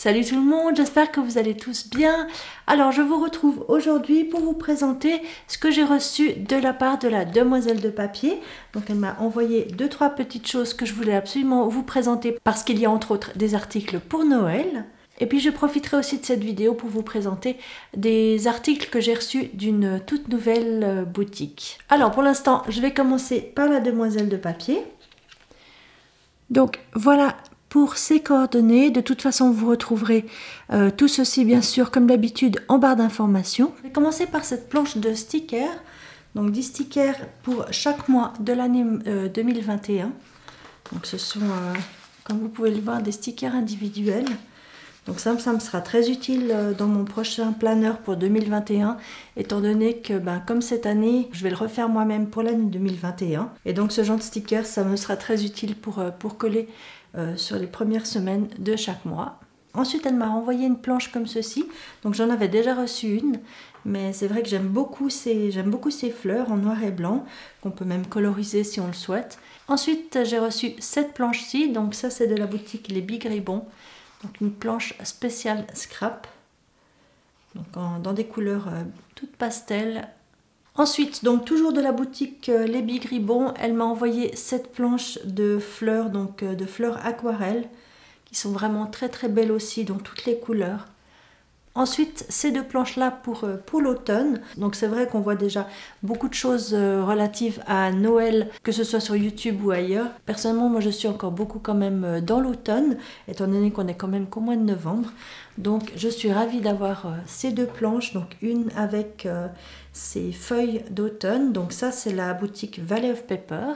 Salut tout le monde, j'espère que vous allez tous bien. Alors je vous retrouve aujourd'hui pour vous présenter ce que j'ai reçu de la part de la demoiselle de papier. Donc elle m'a envoyé 2-3 petites choses que je voulais absolument vous présenter parce qu'il y a entre autres des articles pour Noël. Et puis je profiterai aussi de cette vidéo pour vous présenter des articles que j'ai reçus d'une toute nouvelle boutique. Alors pour l'instant, je vais commencer par la demoiselle de papier. Donc voilà pour ces coordonnées. De toute façon, vous retrouverez tout ceci bien sûr comme d'habitude en barre d'informations. Je vais commencer par cette planche de stickers. Donc 10 stickers pour chaque mois de l'année 2021. Donc ce sont, comme vous pouvez le voir, des stickers individuels. Donc ça me sera très utile dans mon prochain planeur pour 2021, étant donné que comme cette année, je vais le refaire moi-même pour l'année 2021. Et donc ce genre de sticker, ça me sera très utile pour coller sur les premières semaines de chaque mois. Ensuite, elle m'a renvoyé une planche comme ceci. Donc j'en avais déjà reçu une, mais c'est vrai que j'aime beaucoup ces fleurs en noir et blanc, qu'on peut même coloriser si on le souhaite. Ensuite, j'ai reçu cette planche-ci. Donc ça, c'est de la boutique Les Big Ribbons. Donc une planche spéciale scrap, donc dans des couleurs toutes pastel. Ensuite, donc toujours de la boutique Les Big Ribbons, elle m'a envoyé cette planche de fleurs, donc de fleurs aquarelles, qui sont vraiment très très belles aussi dans toutes les couleurs. Ensuite, ces deux planches-là pour l'automne. Donc c'est vrai qu'on voit déjà beaucoup de choses relatives à Noël, que ce soit sur YouTube ou ailleurs. Personnellement, moi je suis encore beaucoup quand même dans l'automne, étant donné qu'on est quand même qu'au mois de novembre. Donc je suis ravie d'avoir ces deux planches, donc une avec ces feuilles d'automne. Donc ça c'est la boutique Valley of Pepper.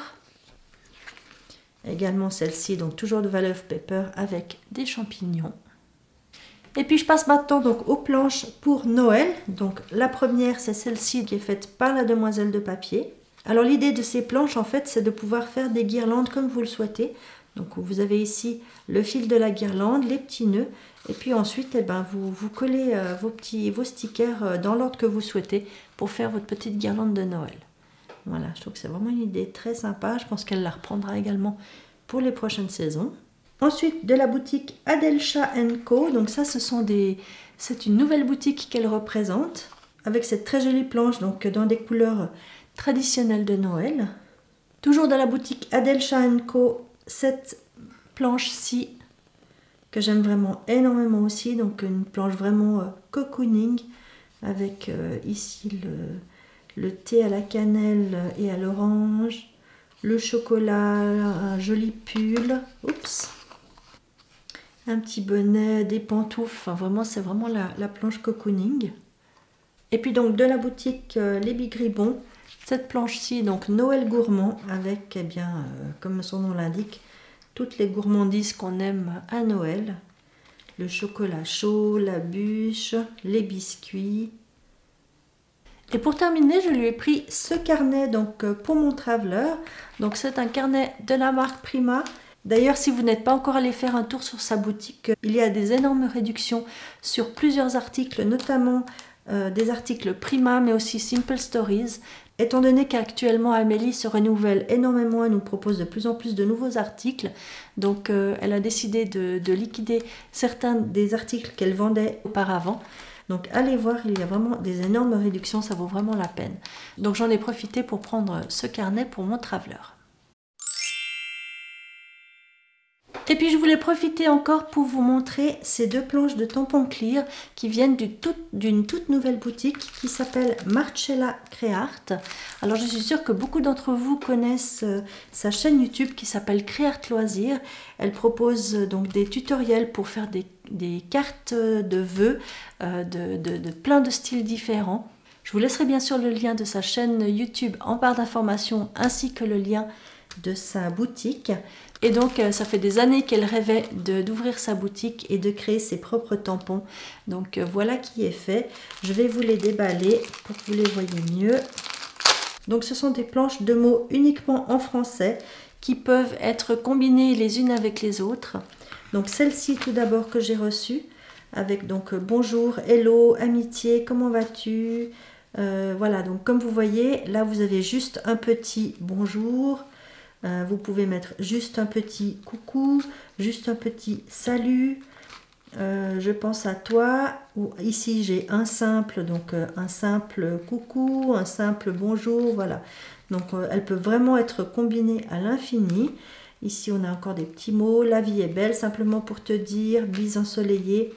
Également celle-ci, donc toujours de Valley of Pepper avec des champignons. Et puis je passe maintenant donc aux planches pour Noël. Donc la première, c'est celle-ci qui est faite par la demoiselle de papier. Alors l'idée de ces planches en fait, c'est de pouvoir faire des guirlandes comme vous le souhaitez. Donc vous avez ici le fil de la guirlande, les petits nœuds, et puis ensuite vous collez vos stickers dans l'ordre que vous souhaitez pour faire votre petite guirlande de Noël. Voilà, je trouve que c'est vraiment une idée très sympa. Je pense qu'elle la reprendra également pour les prochaines saisons. Ensuite, de la boutique Adelcha & Co. Donc ça, c'est une nouvelle boutique qu'elle représente, avec cette très jolie planche, donc dans des couleurs traditionnelles de Noël. Toujours de la boutique Adelcha & Co. Cette planche-ci, que j'aime vraiment énormément aussi. Donc une planche vraiment cocooning, avec ici le thé à la cannelle et à l'orange, le chocolat, un joli pull. Oups! Un petit bonnet, des pantoufles, enfin vraiment c'est vraiment la planche cocooning. Et puis donc de la boutique Les Big Ribbons, cette planche-ci, donc Noël gourmand, avec comme son nom l'indique, toutes les gourmandises qu'on aime à Noël. Le chocolat chaud, la bûche, les biscuits. Et pour terminer, je lui ai pris ce carnet donc pour mon traveler. Donc c'est un carnet de la marque Prima. D'ailleurs, si vous n'êtes pas encore allé faire un tour sur sa boutique, il y a des énormes réductions sur plusieurs articles, notamment des articles Prima, mais aussi Simple Stories. Étant donné qu'actuellement Amélie se renouvelle énormément, elle nous propose de plus en plus de nouveaux articles. Donc elle a décidé de liquider certains des articles qu'elle vendait auparavant. Donc allez voir, il y a vraiment des énormes réductions, ça vaut vraiment la peine. Donc j'en ai profité pour prendre ce carnet pour mon traveler. Et puis je voulais profiter encore pour vous montrer ces deux planches de tampons clear qui viennent d'une toute nouvelle boutique qui s'appelle Marcella Creart. Alors je suis sûre que beaucoup d'entre vous connaissent sa chaîne YouTube qui s'appelle Creart Loisirs. Elle propose donc des tutoriels pour faire des cartes de vœux de plein de styles différents. Je vous laisserai bien sûr le lien de sa chaîne YouTube en barre d'informations ainsi que le lien de sa boutique. Et donc ça fait des années qu'elle rêvait d'ouvrir sa boutique et de créer ses propres tampons. Donc voilà qui est fait. Je vais vous les déballer pour que vous les voyez mieux. Donc ce sont des planches de mots uniquement en français qui peuvent être combinées les unes avec les autres. Donc celle-ci tout d'abord que j'ai reçue avec donc bonjour, hello, amitié, comment vas-tu? Voilà, donc comme vous voyez, là vous avez juste un petit bonjour. Vous pouvez mettre juste un petit coucou, juste un petit salut, je pense à toi. Ici j'ai un simple, donc un simple coucou, un simple bonjour, voilà. Donc elle peut vraiment être combinée à l'infini. Ici on a encore des petits mots, la vie est belle, simplement pour te dire, bise ensoleillée.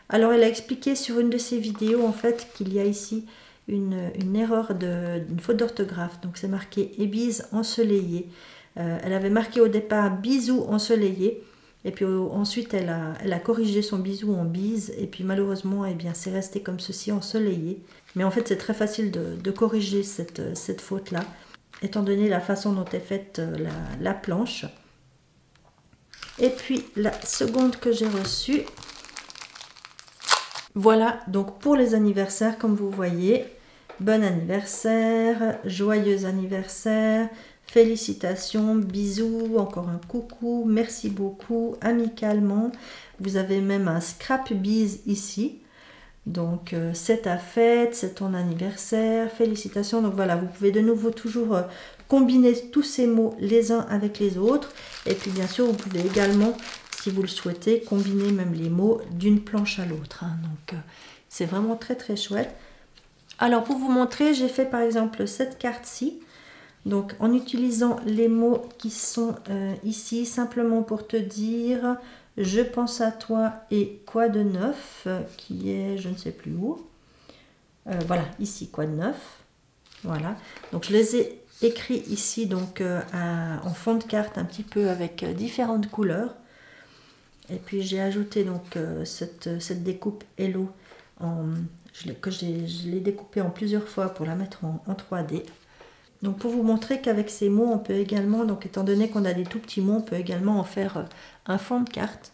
Alors elle a expliqué sur une de ses vidéos en fait qu'il y a ici une erreur, une faute d'orthographe. Donc c'est marqué et bise ensoleillée. Elle avait marqué au départ bisous ensoleillés. Et puis ensuite, elle a corrigé son bisou en bise. Et puis malheureusement, eh bien, c'est resté comme ceci, ensoleillé. Mais en fait, c'est très facile de corriger cette faute-là, étant donné la façon dont est faite la planche. Et puis, la seconde que j'ai reçue. Voilà, donc pour les anniversaires, comme vous voyez. Bon anniversaire, joyeux anniversaire. Félicitations, bisous, encore un coucou, merci beaucoup, amicalement. Vous avez même un scrap bise ici. Donc c'est ta fête, c'est ton anniversaire, félicitations. Donc voilà, vous pouvez de nouveau toujours combiner tous ces mots les uns avec les autres. Et puis bien sûr, vous pouvez également, si vous le souhaitez, combiner même les mots d'une planche à l'autre. Hein. Donc c'est vraiment très très chouette. Alors pour vous montrer, j'ai fait par exemple cette carte-ci. Donc en utilisant les mots qui sont ici, simplement pour te dire je pense à toi et quoi de neuf, qui est je ne sais plus où. Voilà, ici quoi de neuf. Voilà, donc je les ai écrits ici donc en fond de carte un petit peu avec différentes couleurs. Et puis j'ai ajouté donc cette découpe Hello, je l'ai découpée en plusieurs fois pour la mettre en 3D. Donc pour vous montrer qu'avec ces mots, on peut également, donc étant donné qu'on a des tout petits mots, on peut également en faire un fond de carte.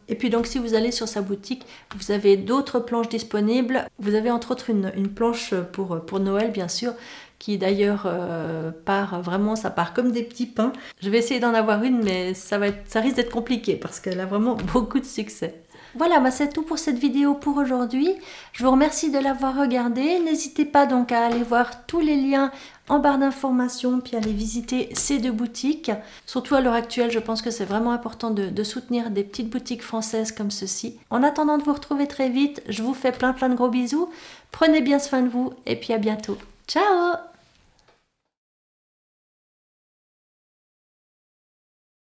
Et puis donc si vous allez sur sa boutique, vous avez d'autres planches disponibles. Vous avez entre autres une planche pour Noël bien sûr, qui d'ailleurs ça part comme des petits pains. Je vais essayer d'en avoir une, mais ça risque d'être compliqué parce qu'elle a vraiment beaucoup de succès. Voilà, c'est tout pour cette vidéo pour aujourd'hui. Je vous remercie de l'avoir regardée. N'hésitez pas donc à aller voir tous les liens en barre d'informations, puis aller visiter ces deux boutiques. Surtout à l'heure actuelle, je pense que c'est vraiment important de soutenir des petites boutiques françaises comme ceci. En attendant de vous retrouver très vite, je vous fais plein de gros bisous. Prenez bien soin de vous et puis à bientôt. Ciao!